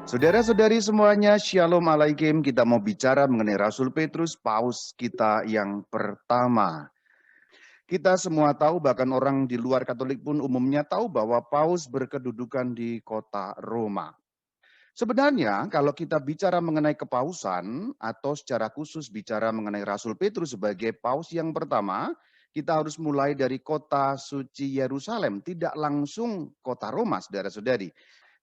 Saudara-saudari semuanya, Shalom Alaikum. Kita mau bicara mengenai Rasul Petrus, paus kita yang pertama. Kita semua tahu, bahkan orang di luar Katolik pun umumnya tahu bahwa paus berkedudukan di kota Roma. Sebenarnya kalau kita bicara mengenai kepausan atau secara khusus bicara mengenai Rasul Petrus sebagai paus yang pertama, kita harus mulai dari kota suci Yerusalem, tidak langsung kota Roma, saudara-saudari,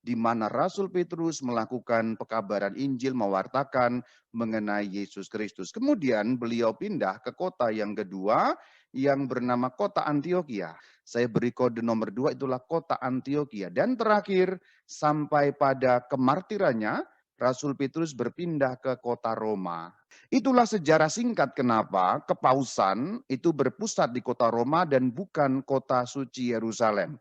di mana Rasul Petrus melakukan pekabaran Injil, mewartakan mengenai Yesus Kristus. Kemudian beliau pindah ke kota yang kedua yang bernama kota Antioquia. Saya beri kode nomor 2, itulah kota Antioquia. Dan terakhir sampai pada kemartirannya, Rasul Petrus berpindah ke kota Roma. Itulah sejarah singkat kenapa kepausan itu berpusat di kota Roma dan bukan kota suci Yerusalem.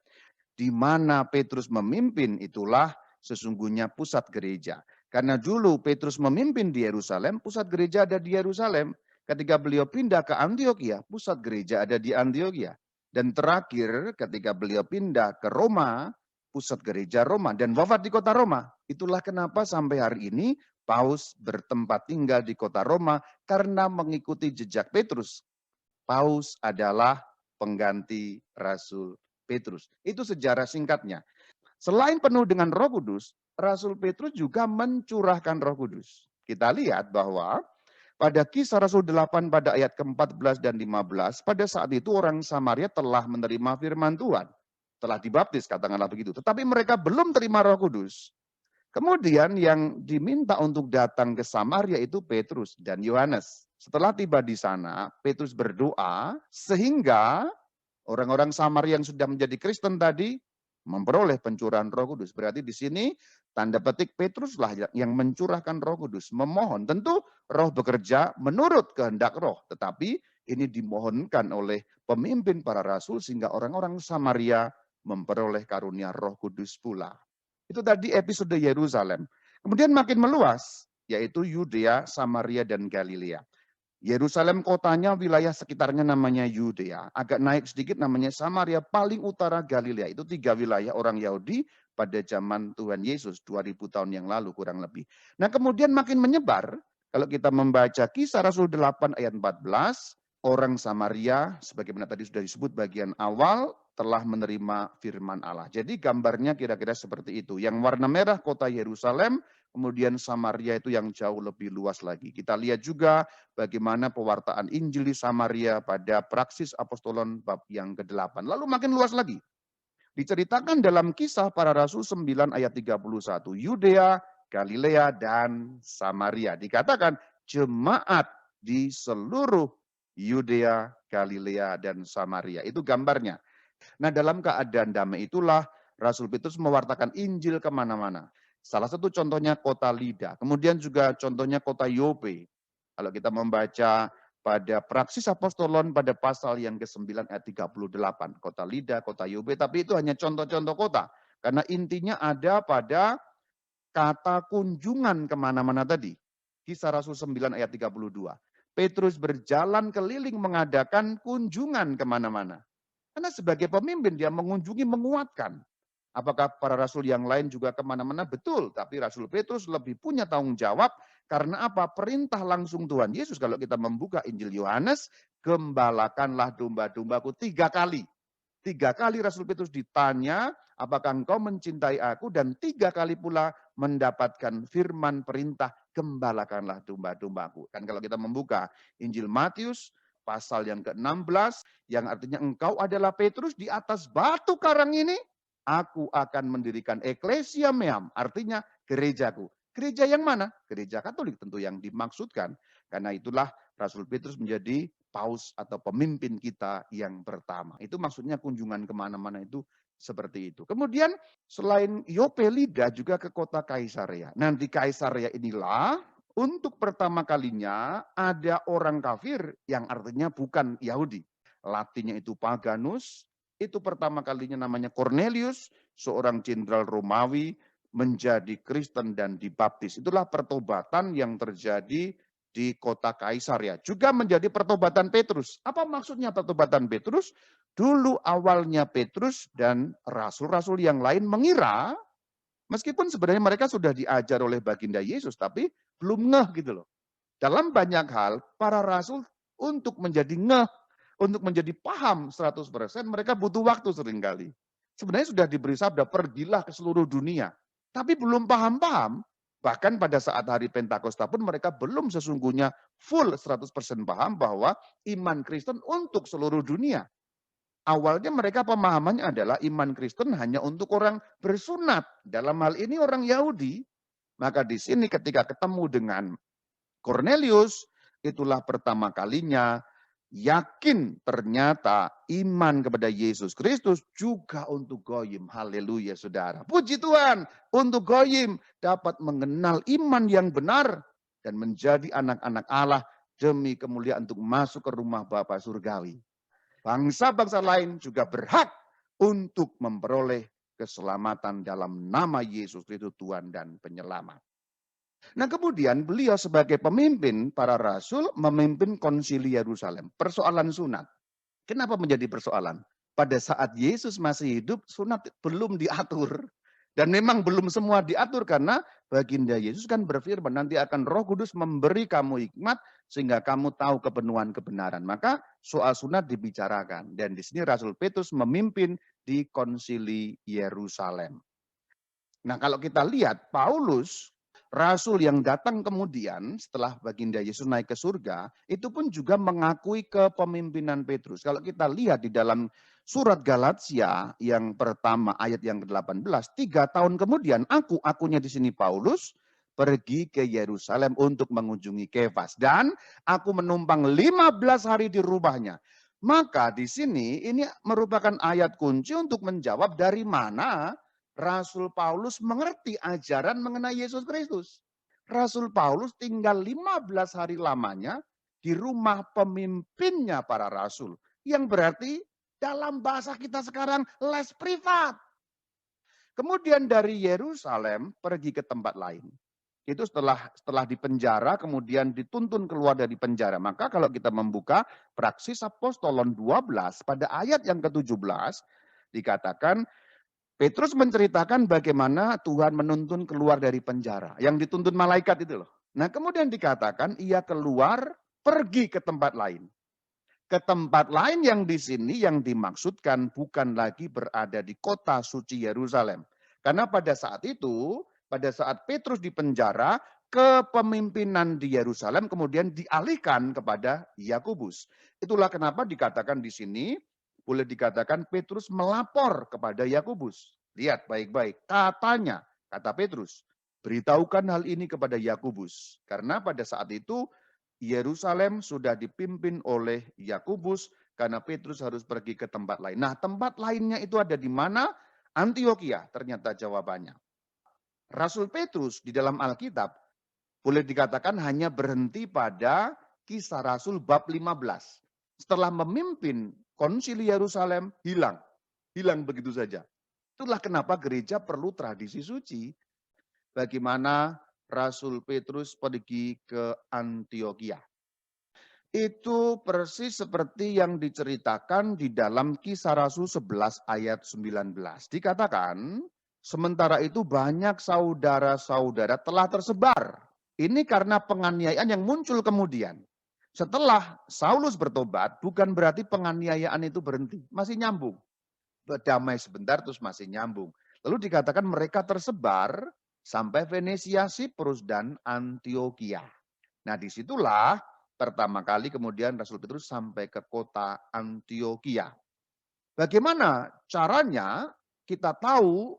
Di mana Petrus memimpin itulah sesungguhnya pusat gereja. Karena dulu Petrus memimpin di Yerusalem, pusat gereja ada di Yerusalem. Ketika beliau pindah ke Antioquia, pusat gereja ada di Antioquia. Dan terakhir ketika beliau pindah ke Roma, pusat gereja Roma dan wafat di kota Roma. Itulah kenapa sampai hari ini Paus bertempat tinggal di kota Roma karena mengikuti jejak Petrus. Paus adalah pengganti Rasul Petrus. Itu sejarah singkatnya. Selain penuh dengan Roh Kudus, Rasul Petrus juga mencurahkan Roh Kudus. Kita lihat bahwa pada Kisah Rasul 8 pada ayat ke-14 dan 15, pada saat itu orang Samaria telah menerima firman Tuhan. Telah dibaptis, katakanlah begitu. Tetapi mereka belum terima Roh Kudus. Kemudian yang diminta untuk datang ke Samaria itu Petrus dan Yohanes. Setelah tiba di sana, Petrus berdoa sehingga orang-orang Samaria yang sudah menjadi Kristen tadi memperoleh pencurahan Roh Kudus. Berarti di sini tanda petik Petruslah yang mencurahkan Roh Kudus, memohon. Tentu Roh bekerja menurut kehendak Roh, tetapi ini dimohonkan oleh pemimpin para rasul sehingga orang-orang Samaria memperoleh karunia Roh Kudus pula. Itu tadi episode Yerusalem. Kemudian makin meluas, yaitu Yudea, Samaria, dan Galilea. Yerusalem kotanya, wilayah sekitarnya namanya Yudea. Agak naik sedikit namanya Samaria, paling utara Galilea. Itu 3 wilayah orang Yahudi pada zaman Tuhan Yesus 2000 tahun yang lalu kurang lebih. Nah kemudian makin menyebar, kalau kita membaca Kisah Rasul 8 ayat 14, orang Samaria, sebagaimana tadi sudah disebut bagian awal, telah menerima firman Allah. Jadi gambarnya kira-kira seperti itu. Yang warna merah kota Yerusalem, kemudian Samaria itu yang jauh lebih luas lagi. Kita lihat juga bagaimana pewartaan Injil di Samaria pada Praksis Apostolon bab yang ke-8. Lalu makin luas lagi. Diceritakan dalam Kisah Para Rasul 9 ayat 31. Yudea, Galilea, dan Samaria. Dikatakan jemaat di seluruh Yudea, Galilea, dan Samaria. Itu gambarnya. Nah dalam keadaan damai itulah Rasul Petrus mewartakan Injil kemana-mana. Salah satu contohnya kota Lida. Kemudian juga contohnya kota Yope. Kalau kita membaca pada Praksis Apostolon pada pasal yang ke-9 ayat 38. Kota Lida, kota Yope. Tapi itu hanya contoh-contoh kota. Karena intinya ada pada kata kunjungan kemana-mana tadi. Kisah Rasul 9 ayat 32. Petrus berjalan keliling mengadakan kunjungan kemana-mana. Karena sebagai pemimpin dia mengunjungi, menguatkan. Apakah para rasul yang lain juga kemana-mana? Betul, tapi Rasul Petrus lebih punya tanggung jawab. Karena apa? Perintah langsung Tuhan Yesus. Kalau kita membuka Injil Yohanes, gembalakanlah domba-dombaku 3 kali. 3 kali Rasul Petrus ditanya, apakah engkau mencintai aku? Dan 3 kali pula mendapatkan firman perintah, gembalakanlah domba-dombaku. Kan kalau kita membuka Injil Matius, pasal yang ke-16, yang artinya engkau adalah Petrus, di atas batu karang ini, aku akan mendirikan eklesia meam, artinya gerejaku. Gereja yang mana? Gereja Katolik tentu yang dimaksudkan. Karena itulah Rasul Petrus menjadi paus atau pemimpin kita yang pertama. Itu maksudnya kunjungan kemana-mana itu seperti itu. Kemudian selain Yope, Lida juga ke kota Kaisarea. Nah di Kaisarea inilah untuk pertama kalinya ada orang kafir yang artinya bukan Yahudi. Latinnya itu Paganus, itu pertama kalinya namanya Cornelius, seorang jenderal Romawi menjadi Kristen dan dibaptis. Itulah pertobatan yang terjadi di kota Kaisarea. Juga menjadi pertobatan Petrus. Apa maksudnya pertobatan Petrus? Dulu awalnya Petrus dan rasul-rasul yang lain mengira Meskipun sebenarnya mereka sudah diajar oleh baginda Yesus, tapi belum ngeh gitu loh. Dalam banyak hal, para rasul untuk menjadi ngeh, untuk menjadi paham 100%, mereka butuh waktu seringkali. Sebenarnya sudah diberi sabda, pergilah ke seluruh dunia. Tapi belum paham-paham, bahkan pada saat hari Pentakosta pun mereka belum sesungguhnya full 100% paham bahwa iman Kristen untuk seluruh dunia. Awalnya mereka pemahamannya adalah iman Kristen hanya untuk orang bersunat. Dalam hal ini orang Yahudi. Maka di sini ketika ketemu dengan Cornelius, itulah pertama kalinya yakin ternyata iman kepada Yesus Kristus juga untuk goyim. Haleluya saudara. Puji Tuhan, untuk goyim dapat mengenal iman yang benar dan menjadi anak-anak Allah demi kemuliaan untuk masuk ke rumah Bapa surgawi. Bangsa-bangsa lain juga berhak untuk memperoleh keselamatan dalam nama Yesus Kristus Tuhan dan Penyelamat. Nah kemudian beliau sebagai pemimpin para rasul memimpin konsili Yerusalem. Persoalan sunat. Kenapa menjadi persoalan? Pada saat Yesus masih hidup, sunat belum diatur. Dan memang belum semua diatur karena baginda Yesus kan berfirman, nanti akan Roh Kudus memberi kamu hikmat sehingga kamu tahu kebenaran kebenaran. Maka soal sunat dibicarakan. Dan di sini Rasul Petrus memimpin di konsili Yerusalem. Nah kalau kita lihat Paulus, rasul yang datang kemudian setelah baginda Yesus naik ke surga, itu pun juga mengakui kepemimpinan Petrus. Kalau kita lihat di dalam surat Galatia yang pertama ayat yang ke-18, 3 tahun kemudian akunya di sini Paulus, pergi ke Yerusalem untuk mengunjungi Kefas. Dan aku menumpang 15 hari di rumahnya. Maka di sini ini merupakan ayat kunci untuk menjawab dari mana Rasul Paulus mengerti ajaran mengenai Yesus Kristus. Rasul Paulus tinggal 15 hari lamanya di rumah pemimpinnya para rasul. Yang berarti dalam bahasa kita sekarang les privat. Kemudian dari Yerusalem pergi ke tempat lain. Itu setelah dipenjara kemudian dituntun keluar dari penjara. Maka kalau kita membuka Praksis Apostolon 12 pada ayat yang ke-17 dikatakan Petrus menceritakan bagaimana Tuhan menuntun keluar dari penjara. Yang dituntun malaikat itu loh. Nah kemudian dikatakan ia keluar pergi ke tempat lain. Ke tempat lain yang di sini yang dimaksudkan bukan lagi berada di kota suci Yerusalem. Karena pada saat itu, pada saat Petrus di penjara, kepemimpinan di Yerusalem kemudian dialihkan kepada Yakobus. Itulah kenapa dikatakan di sini, boleh dikatakan Petrus melapor kepada Yakobus. Lihat baik-baik, katanya, kata Petrus, beritahukan hal ini kepada Yakobus. Karena pada saat itu Yerusalem sudah dipimpin oleh Yakobus karena Petrus harus pergi ke tempat lain. Nah, tempat lainnya itu ada di mana? Antioquia, ternyata jawabannya. Rasul Petrus di dalam Alkitab boleh dikatakan hanya berhenti pada Kisah Rasul bab 15. Setelah memimpin konsili Yerusalem, hilang. Hilang begitu saja. Itulah kenapa gereja perlu tradisi suci. Bagaimana Rasul Petrus pergi ke Antioquia. Itu persis seperti yang diceritakan di dalam Kisah Rasul 11 ayat 19. Dikatakan, sementara itu banyak saudara-saudara telah tersebar. Ini karena penganiayaan yang muncul kemudian. Setelah Saulus bertobat, bukan berarti penganiayaan itu berhenti. Masih nyambung. Berdamai sebentar terus masih nyambung. Lalu dikatakan mereka tersebar sampai Venesia, Siprus, dan Antioquia. Nah disitulah pertama kali kemudian Rasul Petrus sampai ke kota Antioquia. Bagaimana caranya kita tahu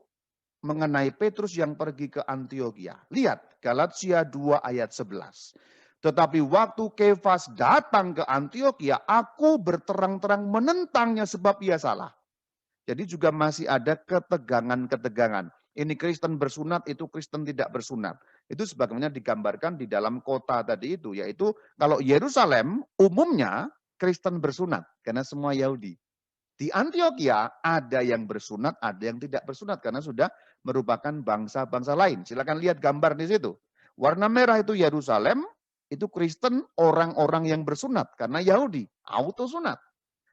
mengenai Petrus yang pergi ke Antioquia? Lihat Galatia 2 ayat 11. Tetapi waktu Kefas datang ke Antioquia, aku berterang-terang menentangnya sebab ia salah. Jadi juga masih ada ketegangan-ketegangan. Ini Kristen bersunat, itu Kristen tidak bersunat. Itu sebagaimana digambarkan di dalam kota tadi itu. Yaitu kalau Yerusalem umumnya Kristen bersunat. Karena semua Yahudi. Di Antioquia ada yang bersunat, ada yang tidak bersunat. Karena sudah merupakan bangsa-bangsa lain. Silakan lihat gambar di situ. Warna merah itu Yerusalem, itu Kristen orang-orang yang bersunat. Karena Yahudi, auto sunat.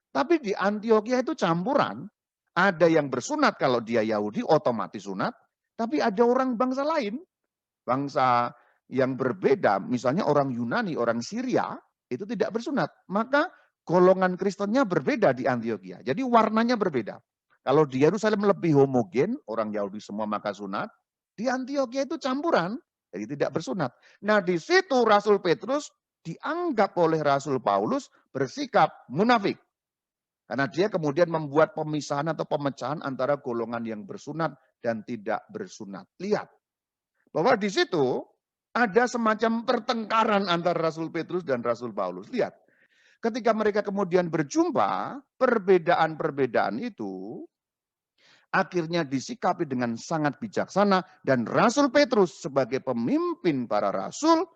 Tapi di Antioquia itu campuran. Ada yang bersunat kalau dia Yahudi otomatis sunat. Tapi ada orang bangsa lain, bangsa yang berbeda, misalnya orang Yunani, orang Syria, itu tidak bersunat. Maka golongan Kristennya berbeda di Antioquia. Jadi warnanya berbeda. Kalau di Yerusalem lebih homogen, orang Yahudi semua maka sunat. Di Antioquia itu campuran, jadi tidak bersunat. Nah di situ Rasul Petrus dianggap oleh Rasul Paulus bersikap munafik. Karena dia kemudian membuat pemisahan atau pemecahan antara golongan yang bersunat dan tidak bersunat. Lihat, bahwa di situ ada semacam pertengkaran antara Rasul Petrus dan Rasul Paulus. Lihat, ketika mereka kemudian berjumpa, perbedaan-perbedaan itu akhirnya disikapi dengan sangat bijaksana dan Rasul Petrus sebagai pemimpin para rasul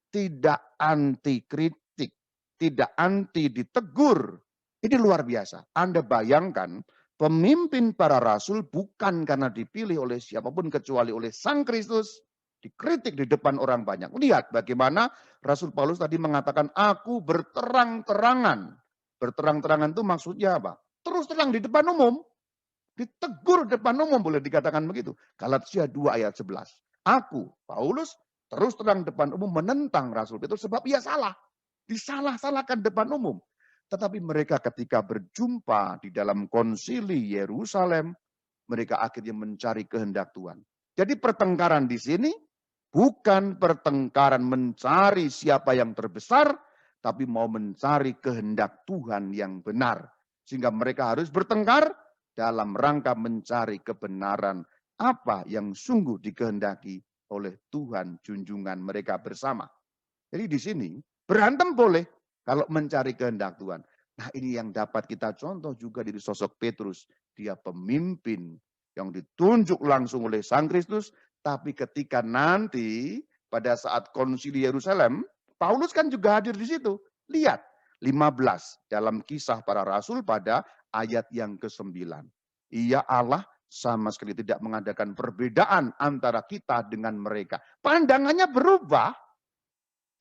tidak anti kritik, tidak anti ditegur. Ini luar biasa. Anda bayangkan pemimpin para rasul bukan karena dipilih oleh siapapun kecuali oleh Sang Kristus, dikritik di depan orang banyak. Lihat bagaimana Rasul Paulus tadi mengatakan, aku berterang-terangan. Berterang-terangan itu maksudnya apa? Terus terang di depan umum. Ditegur depan umum boleh dikatakan begitu. Galatia 2 ayat 11. Aku, Paulus, terus terang depan umum menentang Rasul Petrus sebab ia salah. Disalah-salahkan depan umum. Tetapi mereka ketika berjumpa di dalam konsili Yerusalem, mereka akhirnya mencari kehendak Tuhan. Jadi pertengkaran di sini bukan pertengkaran mencari siapa yang terbesar, tapi mau mencari kehendak Tuhan yang benar. Sehingga mereka harus bertengkar dalam rangka mencari kebenaran apa yang sungguh dikehendaki oleh Tuhan junjungan mereka bersama. Jadi di sini berantem boleh kalau mencari kehendak Tuhan. Nah ini yang dapat kita contoh juga dari sosok Petrus. Dia pemimpin yang ditunjuk langsung oleh Sang Kristus. Tapi ketika nanti pada saat konsili Yerusalem, Paulus kan juga hadir di situ. Lihat 15 dalam kisah para rasul pada ayat yang ke-9. Ia Allah sama sekali tidak mengadakan perbedaan antara kita dengan mereka. Pandangannya berubah.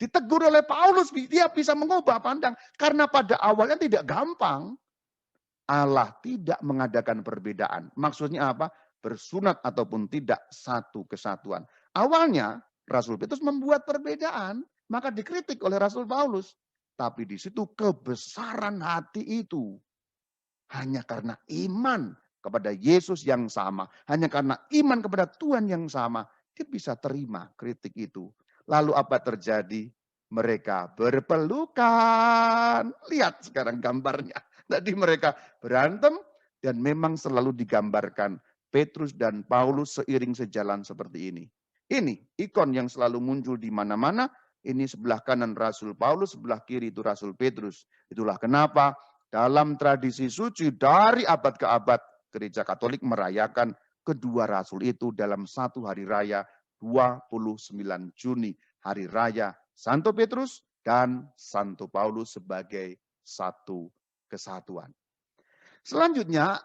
Ditegur oleh Paulus, dia bisa mengubah pandang. Karena pada awalnya tidak gampang. Allah tidak mengadakan perbedaan. Maksudnya apa? Bersunat ataupun tidak satu kesatuan. Awalnya Rasul Petrus membuat perbedaan, maka dikritik oleh Rasul Paulus. Tapi di situ kebesaran hati itu hanya karena iman kepada Yesus yang sama, hanya karena iman kepada Tuhan yang sama, dia bisa terima kritik itu. Lalu apa terjadi? Mereka berpelukan. Lihat sekarang gambarnya. Tadi mereka berantem dan memang selalu digambarkan Petrus dan Paulus seiring sejalan seperti ini. Ini ikon yang selalu muncul di mana-mana. Ini sebelah kanan Rasul Paulus, sebelah kiri itu Rasul Petrus. Itulah kenapa dalam tradisi suci dari abad ke abad, Gereja Katolik merayakan kedua rasul itu dalam satu hari raya 29 Juni. Hari raya Santo Petrus dan Santo Paulus sebagai satu kesatuan. Selanjutnya,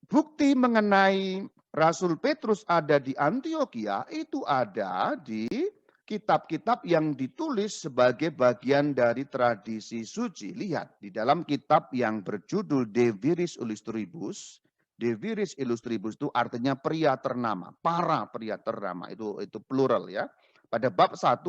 bukti mengenai Rasul Petrus ada di Antioquia itu ada di kitab-kitab yang ditulis sebagai bagian dari tradisi suci. Lihat, di dalam kitab yang berjudul De Viris Illustribus, De Viris Illustribus itu artinya pria ternama, para pria ternama, itu plural ya. Pada bab 1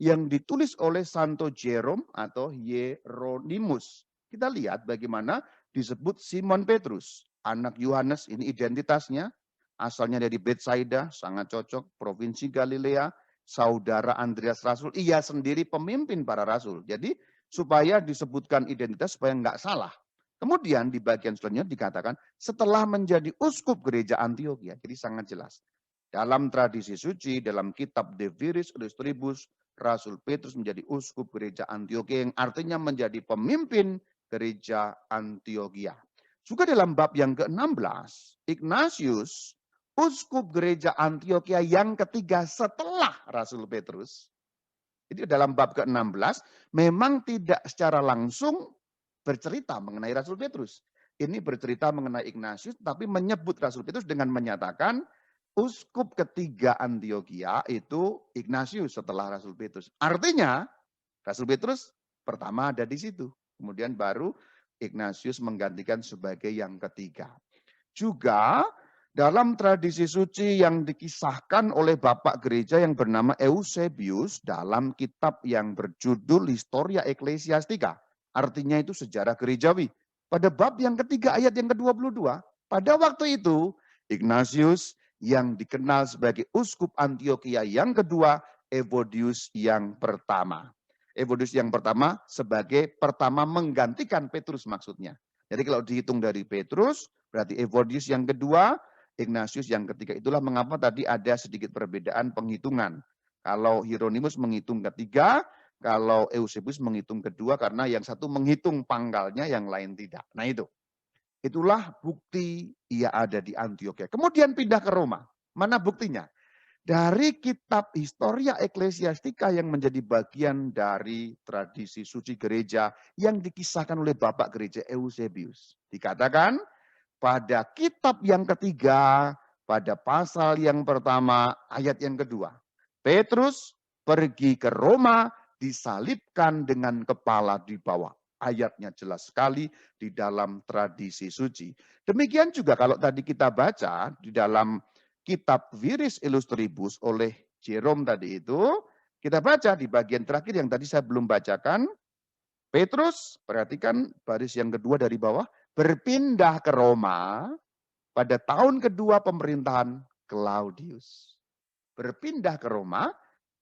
yang ditulis oleh Santo Jerome atau Hieronymus. Kita lihat bagaimana disebut Simon Petrus, anak Yohanes, ini identitasnya. Asalnya dari Betsaida, sangat cocok, provinsi Galilea, saudara Andreas Rasul, ia sendiri pemimpin para rasul. Jadi supaya disebutkan identitas supaya enggak salah. Kemudian di bagian selanjutnya dikatakan setelah menjadi uskup gereja Antioquia. Jadi sangat jelas. Dalam tradisi suci, dalam kitab De Viris Illustribus, Rasul Petrus menjadi uskup gereja Antioquia yang artinya menjadi pemimpin gereja Antioquia. Juga dalam bab yang ke-16, Ignatius, uskup gereja Antioquia yang ketiga setelah Rasul Petrus. Jadi dalam bab ke-16 memang tidak secara langsung bercerita mengenai Rasul Petrus. Ini bercerita mengenai Ignatius, tapi menyebut Rasul Petrus dengan menyatakan uskup ketiga Antioquia itu Ignatius setelah Rasul Petrus. Artinya Rasul Petrus pertama ada di situ. Kemudian baru Ignatius menggantikan sebagai yang ketiga. Juga Dalam tradisi suci yang dikisahkan oleh Bapak Gereja yang bernama Eusebius dalam kitab yang berjudul Historia Ecclesiastica. Artinya itu sejarah gerejawi. Pada bab yang ketiga ayat yang ke-22, pada waktu itu Ignatius yang dikenal sebagai Uskup Antioquia yang kedua, Evodius yang pertama. Evodius yang pertama sebagai pertama menggantikan Petrus maksudnya. Jadi kalau dihitung dari Petrus, berarti Evodius yang kedua, Ignatius yang ketiga. Itulah mengapa tadi ada sedikit perbedaan penghitungan. Kalau Hieronymus menghitung ketiga, kalau Eusebius menghitung kedua, karena yang satu menghitung pangkalnya, yang lain tidak. Nah itu. Itulah bukti ia ada di Antioquia. Kemudian pindah ke Roma. Mana buktinya? Dari kitab Historia Ecclesiastica yang menjadi bagian dari tradisi suci gereja yang dikisahkan oleh Bapak Gereja Eusebius. Dikatakan, pada kitab yang ketiga, pada pasal yang pertama, ayat yang kedua. Petrus pergi ke Roma, disalibkan dengan kepala di bawah. Ayatnya jelas sekali di dalam tradisi suci. Demikian juga kalau tadi kita baca di dalam kitab Viris Illustribus oleh Jerome tadi itu, kita baca di bagian terakhir yang tadi saya belum bacakan, Petrus, perhatikan baris yang kedua dari bawah, berpindah ke Roma pada tahun kedua pemerintahan Claudius. Berpindah ke Roma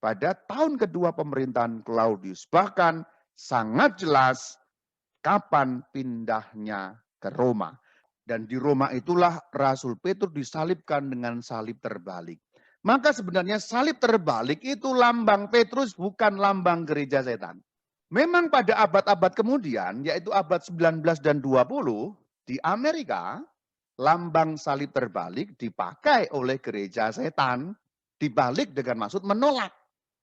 pada tahun kedua pemerintahan Claudius. Bahkan sangat jelas kapan pindahnya ke Roma. Dan di Roma itulah Rasul Petrus disalibkan dengan salib terbalik. Maka sebenarnya salib terbalik itu lambang Petrus, bukan lambang gereja setan. Memang pada abad-abad kemudian, yaitu abad 19 dan 20, di Amerika, lambang salib terbalik dipakai oleh gereja setan, dibalik dengan maksud menolak.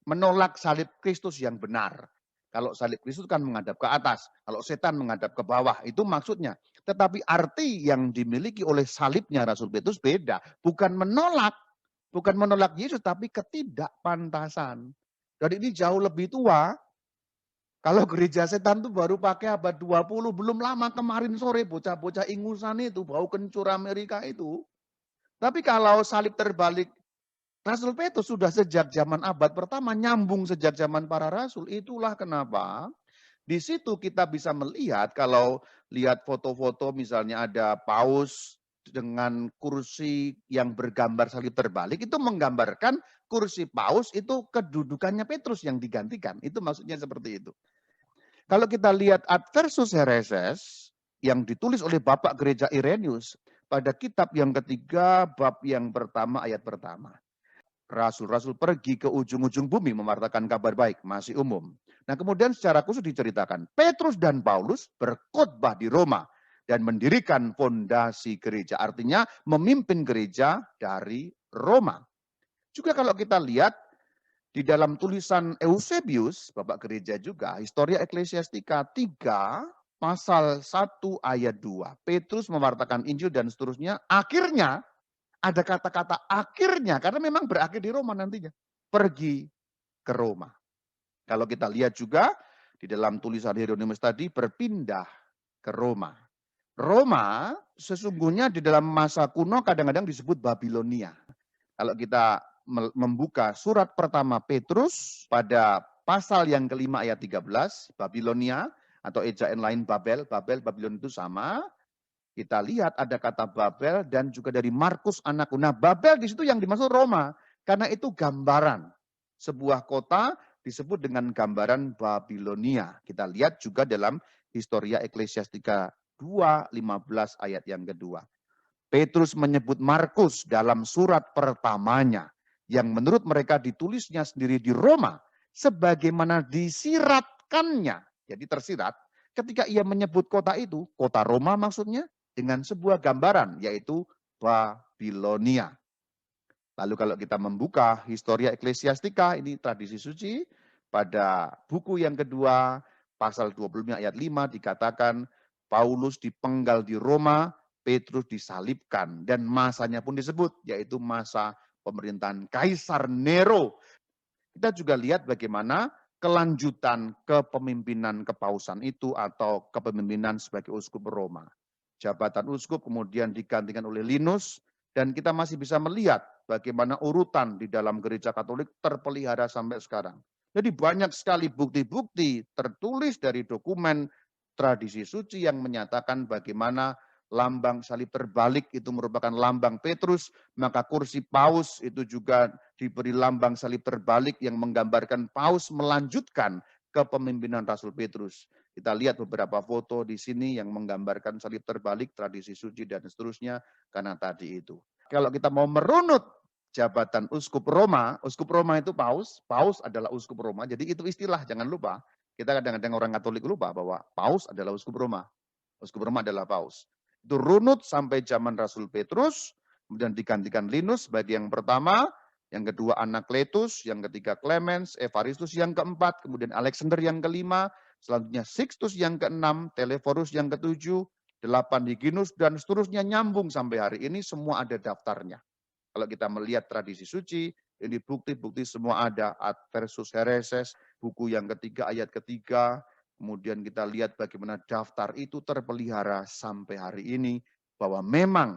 Menolak salib Kristus yang benar. Kalau salib Kristus kan menghadap ke atas, kalau setan menghadap ke bawah, itu maksudnya. Tetapi arti yang dimiliki oleh salibnya Rasul Petrus beda. Bukan menolak Yesus, tapi ketidakpantasan. Dan ini jauh lebih tua. Kalau gereja setan itu baru pakai abad 20, belum lama kemarin sore bocah-bocah ingusan itu, bau kencur Amerika itu. Tapi kalau salib terbalik, Rasul Petrus sudah sejak zaman abad pertama, nyambung sejak zaman para rasul. Itulah kenapa di situ kita bisa melihat, kalau lihat foto-foto misalnya ada paus dengan kursi yang bergambar salib terbalik, itu menggambarkan kursi paus itu kedudukannya Petrus yang digantikan. Itu maksudnya seperti itu. Kalau kita lihat Adversus Hereses yang ditulis oleh Bapak Gereja Irenaeus pada kitab yang ketiga, bab yang pertama, ayat pertama. Rasul-rasul pergi ke ujung-ujung bumi mewartakan kabar baik, masih umum. Nah kemudian secara khusus diceritakan, Petrus dan Paulus berkhotbah di Roma dan mendirikan fondasi gereja. Artinya memimpin gereja dari Roma. Juga kalau kita lihat di dalam tulisan Eusebius, Bapak Gereja juga, Historia Ecclesiastica 3, pasal 1 ayat 2. Petrus mewartakan Injil dan seterusnya. Akhirnya, ada kata-kata akhirnya, karena memang berakhir di Roma nantinya. Pergi ke Roma. Kalau kita lihat juga, di dalam tulisan Hieronymus tadi, berpindah ke Roma. Roma sesungguhnya di dalam masa kuno kadang-kadang disebut Babilonia. Kalau kita membuka surat pertama Petrus pada pasal yang kelima ayat 13, Babilonia atau ejaan lain Babel, Babylon itu sama. Kita lihat ada kata Babel dan juga dari Markus anakku. Nah, Babel di situ yang dimaksud Roma, karena itu gambaran sebuah kota disebut dengan gambaran Babilonia. Kita lihat juga dalam Historia Ecclesiastica 2:15 ayat yang kedua. Petrus menyebut Markus dalam surat pertamanya yang menurut mereka ditulisnya sendiri di Roma sebagaimana disiratkannya. Jadi tersirat ketika ia menyebut kota itu, kota Roma maksudnya, dengan sebuah gambaran yaitu Babilonia. Lalu kalau kita membuka Historia Ecclesiastica, ini tradisi suci, pada buku yang kedua, pasal 25 ayat 5 dikatakan Paulus dipenggal di Roma, Petrus disalibkan, dan masanya pun disebut, yaitu masa pemerintahan Kaisar Nero. Kita juga lihat bagaimana kelanjutan kepemimpinan kepausan itu atau kepemimpinan sebagai uskup Roma. Jabatan uskup kemudian digantikan oleh Linus, Dan kita masih bisa melihat bagaimana urutan di dalam gereja Katolik terpelihara sampai sekarang. Jadi banyak sekali bukti-bukti tertulis dari dokumen tradisi suci yang menyatakan bagaimana lambang salib terbalik itu merupakan lambang Petrus, maka kursi paus itu juga diberi lambang salib terbalik yang menggambarkan paus melanjutkan kepemimpinan Rasul Petrus. Kita lihat beberapa foto di sini yang menggambarkan salib terbalik, tradisi suci dan seterusnya karena tadi itu. Kalau kita mau merunut jabatan uskup Roma itu paus, paus adalah uskup Roma. Jadi itu istilah, jangan lupa. Kita kadang-kadang orang Katolik lupa bahwa paus adalah uskup Roma. Uskup Roma adalah paus. Itu runut sampai zaman Rasul Petrus, kemudian digantikan Linus sebagai yang pertama, yang kedua Anakletus, yang ketiga Clemens, Evaristus yang keempat, kemudian Alexander yang kelima, selanjutnya Sixtus yang keenam, Telephorus yang ketujuh, 8 Hyginus, dan seterusnya nyambung sampai hari ini semua ada daftarnya. Kalau kita melihat tradisi suci, ini bukti-bukti semua ada, Ad versus Hereses, buku yang ketiga, ayat ketiga, kemudian kita lihat bagaimana daftar itu terpelihara sampai hari ini, bahwa memang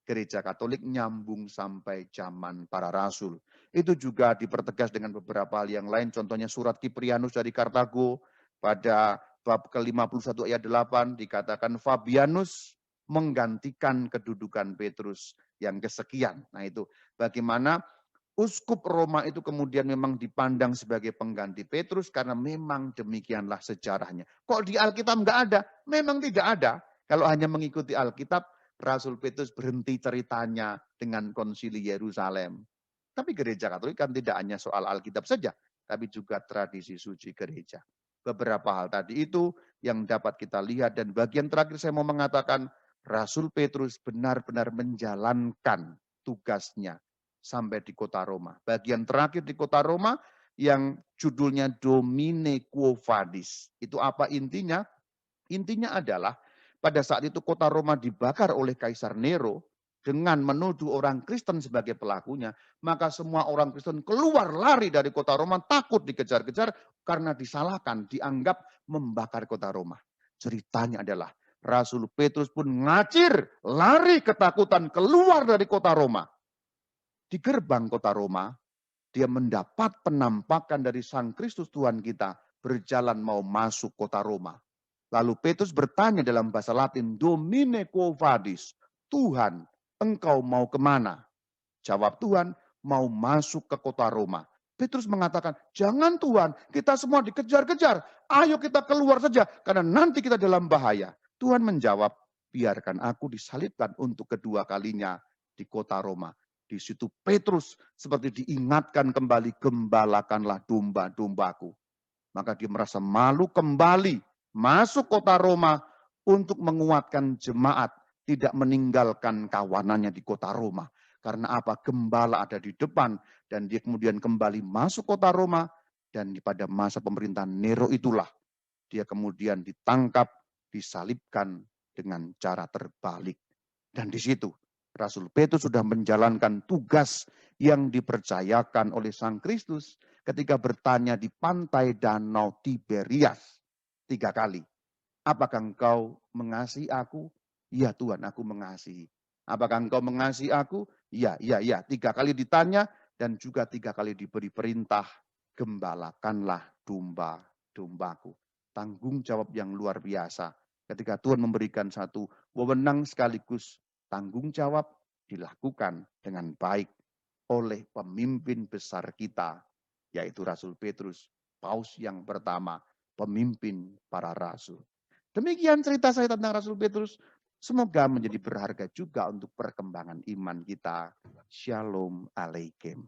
gereja Katolik nyambung sampai zaman para rasul. Itu juga dipertegas dengan beberapa hal yang lain, contohnya surat Kiprianus dari Kartago, pada bab ke-51 ayat 8, dikatakan Fabianus menggantikan kedudukan Petrus yang kesekian. Nah itu bagaimana uskup Roma itu kemudian memang dipandang sebagai pengganti Petrus karena memang demikianlah sejarahnya. Kok di Alkitab nggak ada? Memang tidak ada. Kalau hanya mengikuti Alkitab, Rasul Petrus berhenti ceritanya dengan konsili Yerusalem. Tapi gereja Katolik kan tidak hanya soal Alkitab saja, tapi juga tradisi suci gereja. Beberapa hal tadi itu yang dapat kita lihat dan bagian terakhir saya mau mengatakan Rasul Petrus benar-benar menjalankan tugasnya sampai di kota Roma. Bagian terakhir di kota Roma yang judulnya Domine Quo Vadis. Itu apa intinya? Intinya adalah pada saat itu kota Roma dibakar oleh Kaisar Nero dengan menuduh orang Kristen sebagai pelakunya, maka semua orang Kristen keluar lari dari kota Roma takut dikejar-kejar karena disalahkan, dianggap membakar kota Roma. Ceritanya adalah Rasul Petrus pun ngacir, lari ketakutan keluar dari kota Roma. Di gerbang kota Roma, dia mendapat penampakan dari Sang Kristus Tuhan kita berjalan mau masuk kota Roma. Lalu Petrus bertanya dalam bahasa Latin, Domine quo vadis? Tuhan, engkau mau kemana? Jawab Tuhan, mau masuk ke kota Roma. Petrus mengatakan, jangan Tuhan, kita semua dikejar-kejar. Ayo kita keluar saja, karena nanti kita dalam bahaya. Tuhan menjawab, biarkan aku disalibkan untuk kedua kalinya di kota Roma. Di situ Petrus seperti diingatkan kembali, gembalakanlah domba-dombaku. Maka dia merasa malu kembali masuk kota Roma untuk menguatkan jemaat, tidak meninggalkan kawanannya di kota Roma. Karena apa? Gembala ada di depan dan dia kemudian kembali masuk kota Roma dan pada masa pemerintahan Nero itulah dia kemudian ditangkap, disalibkan dengan cara terbalik. Dan di situ Rasul Petrus sudah menjalankan tugas yang dipercayakan oleh Sang Kristus ketika bertanya di pantai Danau Tiberias 3 kali. Apakah engkau mengasihi aku? Ya Tuhan, aku mengasihi. Apakah engkau mengasihi aku? Ya, ya, ya. 3 kali ditanya dan juga 3 kali diberi perintah, gembalakanlah domba-dombaku. Tanggung jawab yang luar biasa. Ketika Tuhan memberikan satu wewenang sekaligus tanggung jawab dilakukan dengan baik oleh pemimpin besar kita, yaitu Rasul Petrus, paus yang pertama, pemimpin para rasul. Demikian cerita saya tentang Rasul Petrus. Semoga menjadi berharga juga untuk perkembangan iman kita. Shalom Aleichem.